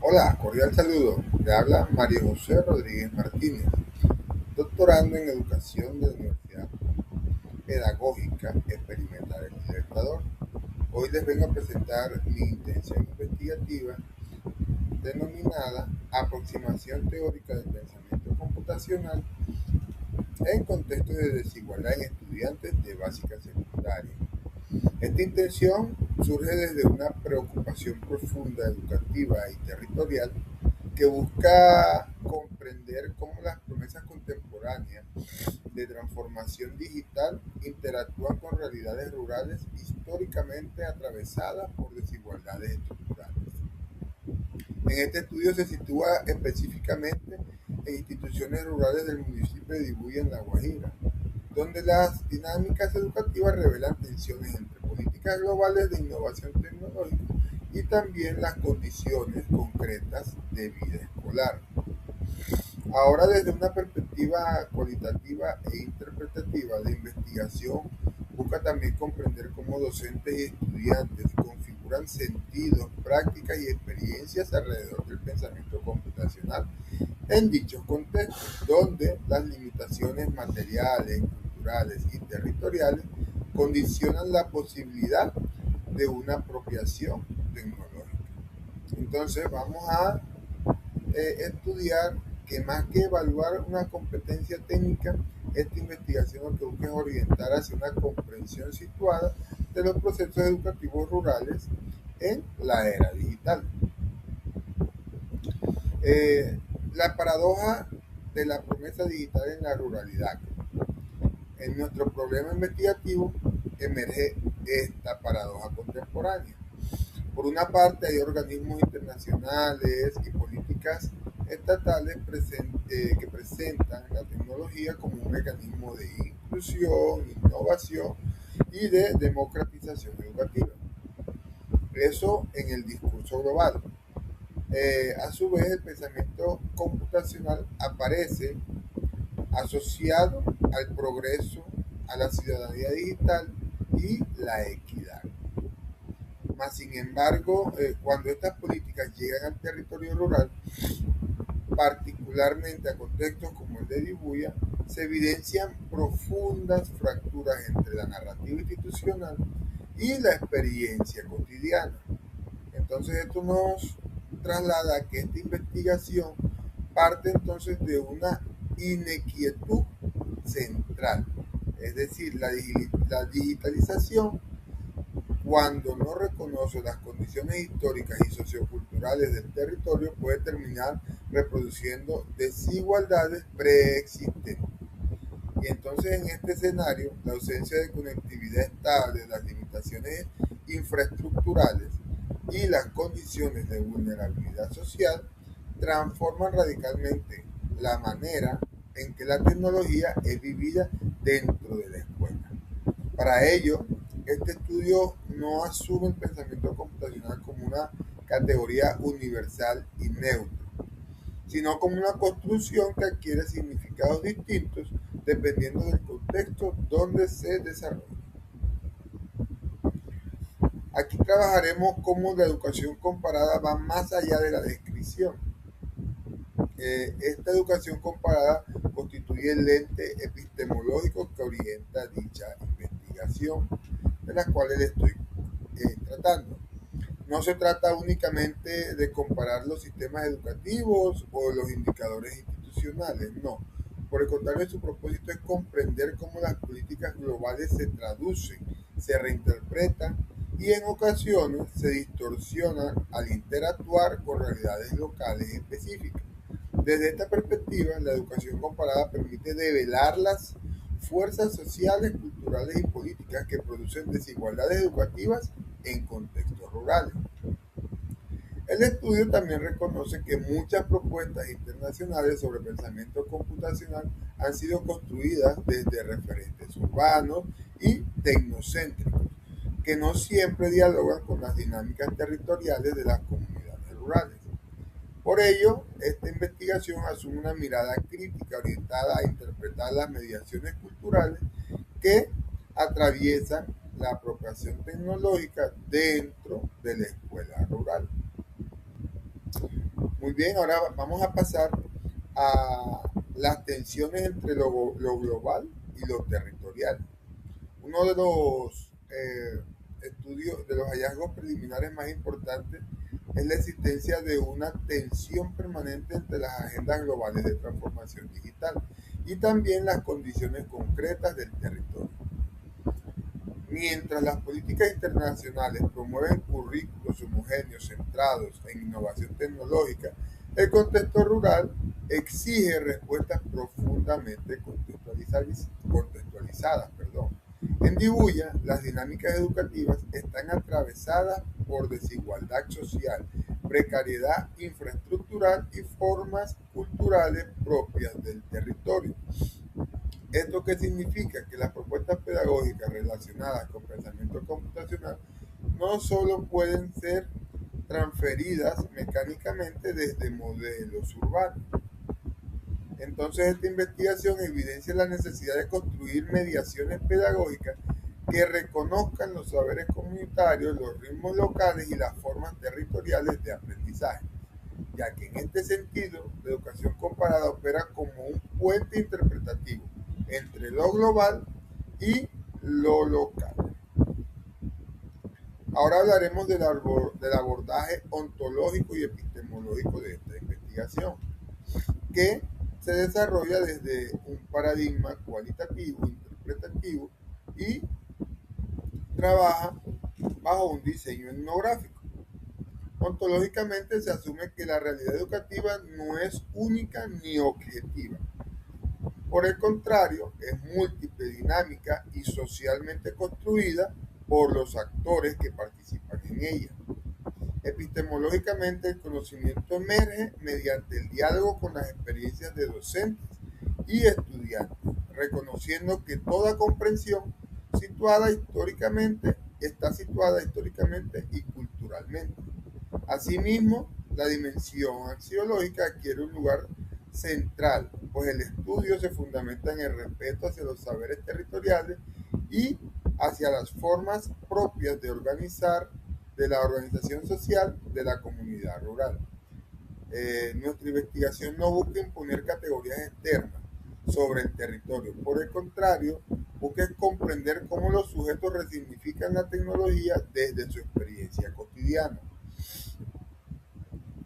Hola, cordial saludo. Le habla María José Rodríguez Martínez, doctorando en Educación de la Universidad Pedagógica Experimental El Libertador. Hoy les vengo a presentar mi intención investigativa denominada Aproximación teórica del pensamiento computacional en contexto de desigualdad en estudiantes de básica secundaria. Esta intención surge desde una preocupación profunda educativa y territorial que busca comprender cómo las promesas contemporáneas de transformación digital interactúan con realidades rurales históricamente atravesadas por desigualdades estructurales. En este estudio se sitúa específicamente en instituciones rurales del municipio de Dibuya, en La Guajira, donde las dinámicas educativas revelan tensiones entre políticas globales de innovación tecnológica y también las condiciones concretas de vida escolar. Ahora, desde una perspectiva cualitativa e interpretativa, la investigación busca también comprender cómo docentes y estudiantes configuran sentidos, prácticas y experiencias alrededor del pensamiento computacional en dichos contextos, donde las limitaciones materiales, culturales y territoriales condicionan la posibilidad de una apropiación tecnológica. Entonces, vamos a estudiar que más que evaluar una competencia técnica, esta investigación lo que busca es orientar hacia una comprensión situada de los procesos educativos rurales en la era digital. La paradoja de la promesa digital en la ruralidad. En nuestro problema investigativo emerge esta paradoja contemporánea. Por una parte, hay organismos internacionales y políticas estatales que presentan la tecnología como un mecanismo de inclusión, innovación y de democratización educativa. Eso en el discurso global. A su vez, el pensamiento computacional aparece asociado al progreso, a la ciudadanía digital y la equidad. Mas, sin embargo, cuando estas políticas llegan al territorio rural, particularmente a contextos como el de Dibuya, se evidencian profundas fracturas entre la narrativa institucional y la experiencia cotidiana. Entonces esto nos traslada a que esta investigación parte entonces de una inequietud central, es decir, la digitalización, cuando no reconoce las condiciones históricas y socioculturales del territorio, puede terminar reproduciendo desigualdades preexistentes. Y entonces en este escenario, la ausencia de conectividad estable, las limitaciones infraestructurales y las condiciones de vulnerabilidad social transforman radicalmente la manera en que la tecnología es vivida dentro de la escuela. Para ello, este estudio no asume el pensamiento computacional como una categoría universal y neutra, sino como una construcción que adquiere significados distintos dependiendo del contexto donde se desarrolla. Aquí trabajaremos cómo la educación comparada va más allá de la descripción. Esta educación comparada constituye el lente epistemológico que orienta dicha investigación, de la cual le estoy tratando. No se trata únicamente de comparar los sistemas educativos o los indicadores institucionales, no. Por el contrario, su propósito es comprender cómo las políticas globales se traducen, se reinterpretan y en ocasiones se distorsionan al interactuar con realidades locales específicas. Desde esta perspectiva, la educación comparada permite develar las fuerzas sociales, culturales y políticas que producen desigualdades educativas en contextos rurales. El estudio también reconoce que muchas propuestas internacionales sobre pensamiento computacional han sido construidas desde referentes urbanos y tecnocéntricos, que no siempre dialogan con las dinámicas territoriales de las comunidades rurales. Por ello, esta investigación asume una mirada crítica orientada a interpretar las mediaciones culturales que atraviesan la apropiación tecnológica dentro de la escuela rural. Muy bien, ahora vamos a pasar a las tensiones entre lo global y lo territorial. Uno de los estudios, de los hallazgos preliminares más importantes es la existencia de una tensión permanente entre las agendas globales de transformación digital y también las condiciones concretas del territorio. Mientras las políticas internacionales promueven currículos homogéneos centrados en innovación tecnológica, el contexto rural exige respuestas profundamente contextualizadas. En Dibuya, las dinámicas educativas están atravesadas por desigualdad social, precariedad infraestructural y formas culturales propias del territorio. ¿Esto qué significa? Que las propuestas pedagógicas relacionadas con pensamiento computacional no solo pueden ser transferidas mecánicamente desde modelos urbanos. Entonces, esta investigación evidencia la necesidad de construir mediaciones pedagógicas que reconozcan los saberes comunitarios, los ritmos locales y las formas territoriales de aprendizaje, ya que en este sentido la educación comparada opera como un puente interpretativo entre lo global y lo local. Ahora hablaremos del abordaje ontológico y epistemológico de esta investigación, que se desarrolla desde un paradigma cualitativo, interpretativo y trabaja bajo un diseño etnográfico. Ontológicamente se asume que la realidad educativa no es única ni objetiva. Por el contrario, es múltiple, dinámica y socialmente construida por los actores que participan en ella. Epistemológicamente, el conocimiento emerge mediante el diálogo con las experiencias de docentes y estudiantes, reconociendo que toda comprensión está situada históricamente y culturalmente. Asimismo, la dimensión axiológica adquiere un lugar central, pues el estudio se fundamenta en el respeto hacia los saberes territoriales y hacia las formas propias de la organización social de la comunidad rural. Nuestra investigación no busca imponer categorías externas sobre el territorio, por el contrario, busca comprender cómo los sujetos resignifican la tecnología desde su experiencia cotidiana.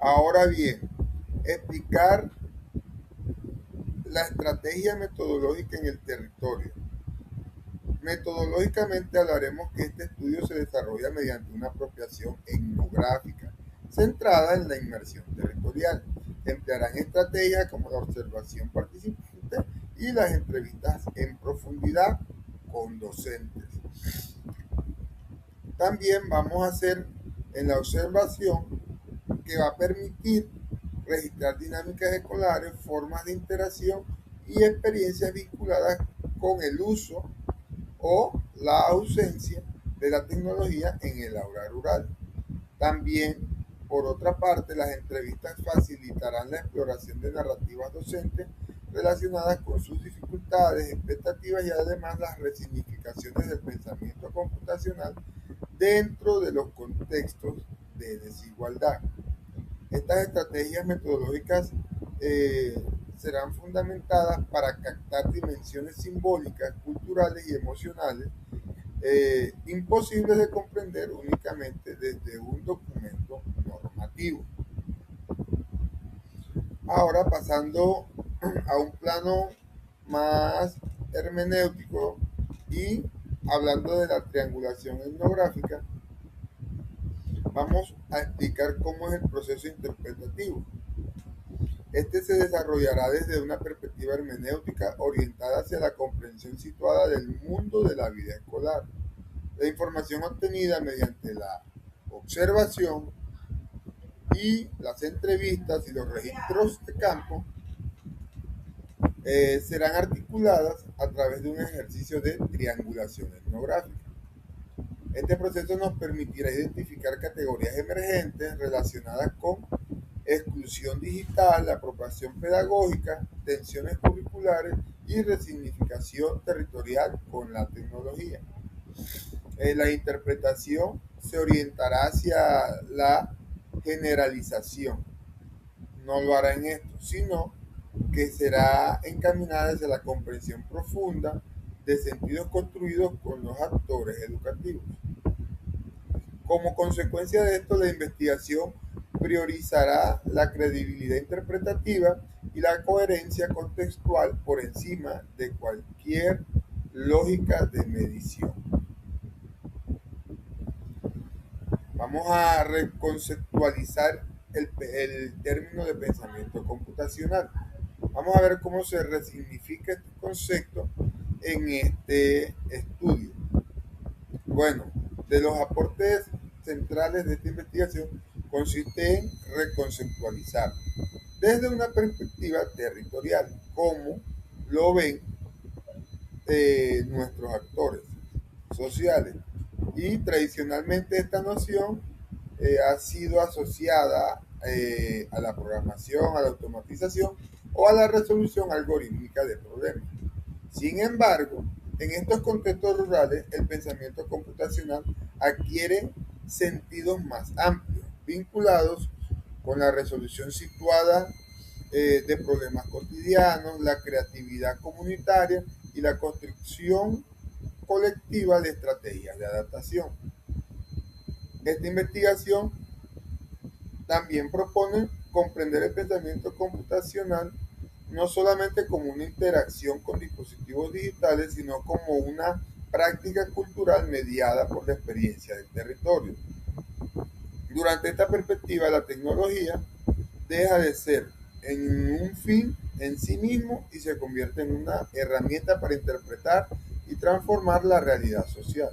Ahora bien, explicar la estrategia metodológica en el territorio. Metodológicamente hablaremos que este estudio se desarrolla mediante una apropiación etnográfica centrada en la inmersión territorial. Emplearán estrategias como la observación participante y las entrevistas en profundidad con docentes. También vamos a hacer en la observación que va a permitir registrar dinámicas escolares, formas de interacción y experiencias vinculadas con el uso o la ausencia de la tecnología en el aula rural. También, por otra parte, las entrevistas facilitarán la exploración de narrativas docentes relacionadas con sus dificultades, expectativas y además las resignificaciones del pensamiento computacional dentro de los contextos de desigualdad. Estas estrategias metodológicas serán fundamentadas para captar dimensiones simbólicas, culturales y emocionales imposibles de comprender únicamente desde un documento normativo. Ahora pasando a un plano más hermenéutico y hablando de la triangulación etnográfica, vamos a explicar cómo es el proceso interpretativo. Este se desarrollará desde una perspectiva hermenéutica orientada hacia la comprensión situada del mundo de la vida escolar. La información obtenida mediante la observación y las entrevistas y los registros de campo serán articuladas a través de un ejercicio de triangulación etnográfica. Este proceso nos permitirá identificar categorías emergentes relacionadas con exclusión digital, apropiación pedagógica, tensiones curriculares y resignificación territorial con la tecnología. La interpretación se orientará hacia la generalización, no lo hará en esto, sino que será encaminada hacia la comprensión profunda de sentidos construidos con los actores educativos. Como consecuencia de esto, la investigación priorizará la credibilidad interpretativa y la coherencia contextual por encima de cualquier lógica de medición. Vamos a reconceptualizar el término de pensamiento computacional. Vamos a ver cómo se resignifica este concepto en este estudio. Bueno, de los aportes centrales de esta investigación consiste en reconceptualizar desde una perspectiva territorial cómo lo ven nuestros actores sociales. Y tradicionalmente esta noción ha sido asociada a la programación, a la automatización o a la resolución algorítmica de problemas. Sin embargo, en estos contextos rurales, el pensamiento computacional adquiere sentidos más amplios, vinculados con la resolución situada de problemas cotidianos, la creatividad comunitaria y la construcción colectiva de estrategias de adaptación. Esta investigación también propone comprender el pensamiento computacional no solamente como una interacción con dispositivos digitales, sino como una práctica cultural mediada por la experiencia del territorio. Durante esta perspectiva, la tecnología deja de ser en un fin en sí mismo y se convierte en una herramienta para interpretar y transformar la realidad social.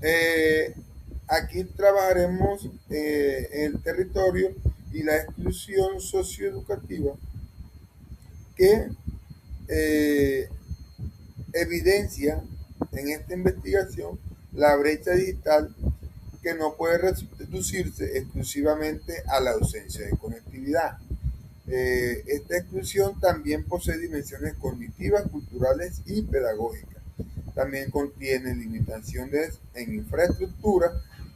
Eh, Aquí trabajaremos el territorio y la exclusión socioeducativa que eh, evidencia en esta investigación la brecha digital que no puede reducirse exclusivamente a la ausencia de conectividad. Esta exclusión también posee dimensiones cognitivas, culturales y pedagógicas. También contiene limitaciones en infraestructura.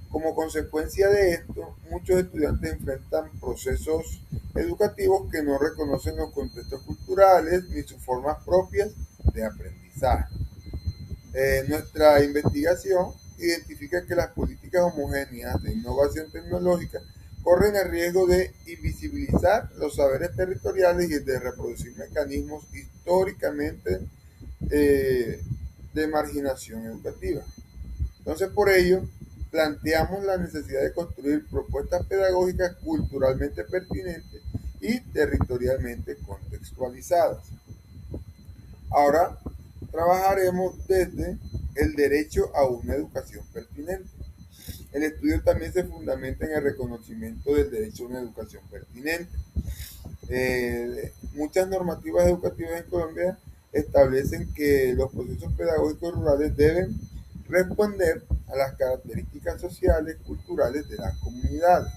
Como consecuencia de esto, muchos estudiantes enfrentan procesos educativos que no reconocen los contextos culturales ni sus formas propias de aprendizaje. Nuestra investigación identifica que las políticas homogéneas de innovación tecnológica corren el riesgo de invisibilizar los saberes territoriales y de reproducir mecanismos históricamente de marginación educativa. Entonces, por ello, planteamos la necesidad de construir propuestas pedagógicas culturalmente pertinentes y territorialmente contextualizadas. Ahora trabajaremos desde el derecho a una educación pertinente. El estudio también se fundamenta en el reconocimiento del derecho a una educación pertinente. Muchas normativas educativas en Colombia establecen que los procesos pedagógicos rurales deben responder a las características sociales, culturales de las comunidades.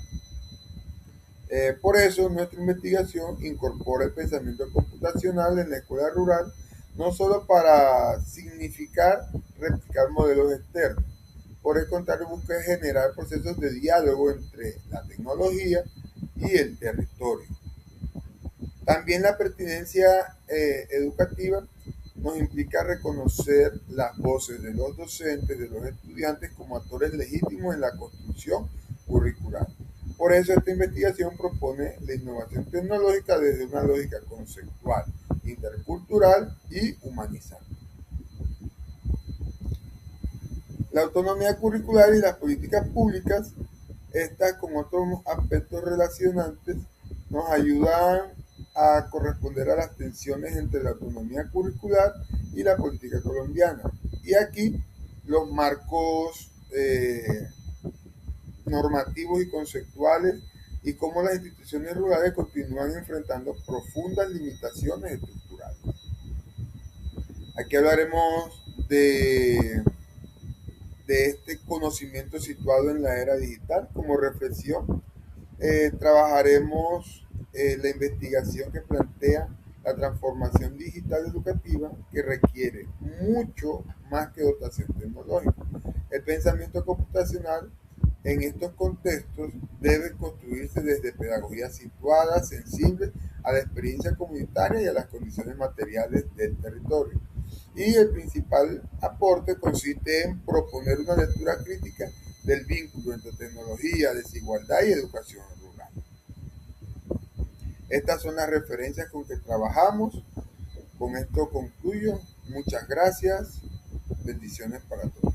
Por eso, nuestra investigación incorpora el pensamiento computacional en la escuela rural, no solo para significar replicar modelos externos. Por el contrario, busca generar procesos de diálogo entre la tecnología y el territorio. También la pertinencia educativa nos implica reconocer las voces de los docentes, de los estudiantes como actores legítimos en la construcción curricular. Por eso esta investigación propone la innovación tecnológica desde una lógica conceptual, intercultural y humanizante. La autonomía curricular y las políticas públicas, estas con otros aspectos relacionantes, nos ayudan a corresponder a las tensiones entre la autonomía curricular y la política colombiana. Y aquí los marcos normativos y conceptuales y cómo las instituciones rurales continúan enfrentando profundas limitaciones estructurales. Aquí hablaremos de este conocimiento situado en la era digital. Como reflexión, trabajaremos la investigación que plantea la transformación digital educativa que requiere mucho más que dotación tecnológica. El pensamiento computacional En estos contextos debe construirse desde pedagogía situada, sensible a la experiencia comunitaria y a las condiciones materiales del territorio. Y el principal aporte consiste en proponer una lectura crítica del vínculo entre tecnología, desigualdad y educación rural. Estas son las referencias con que trabajamos. Con esto concluyo. Muchas gracias. Bendiciones para todos.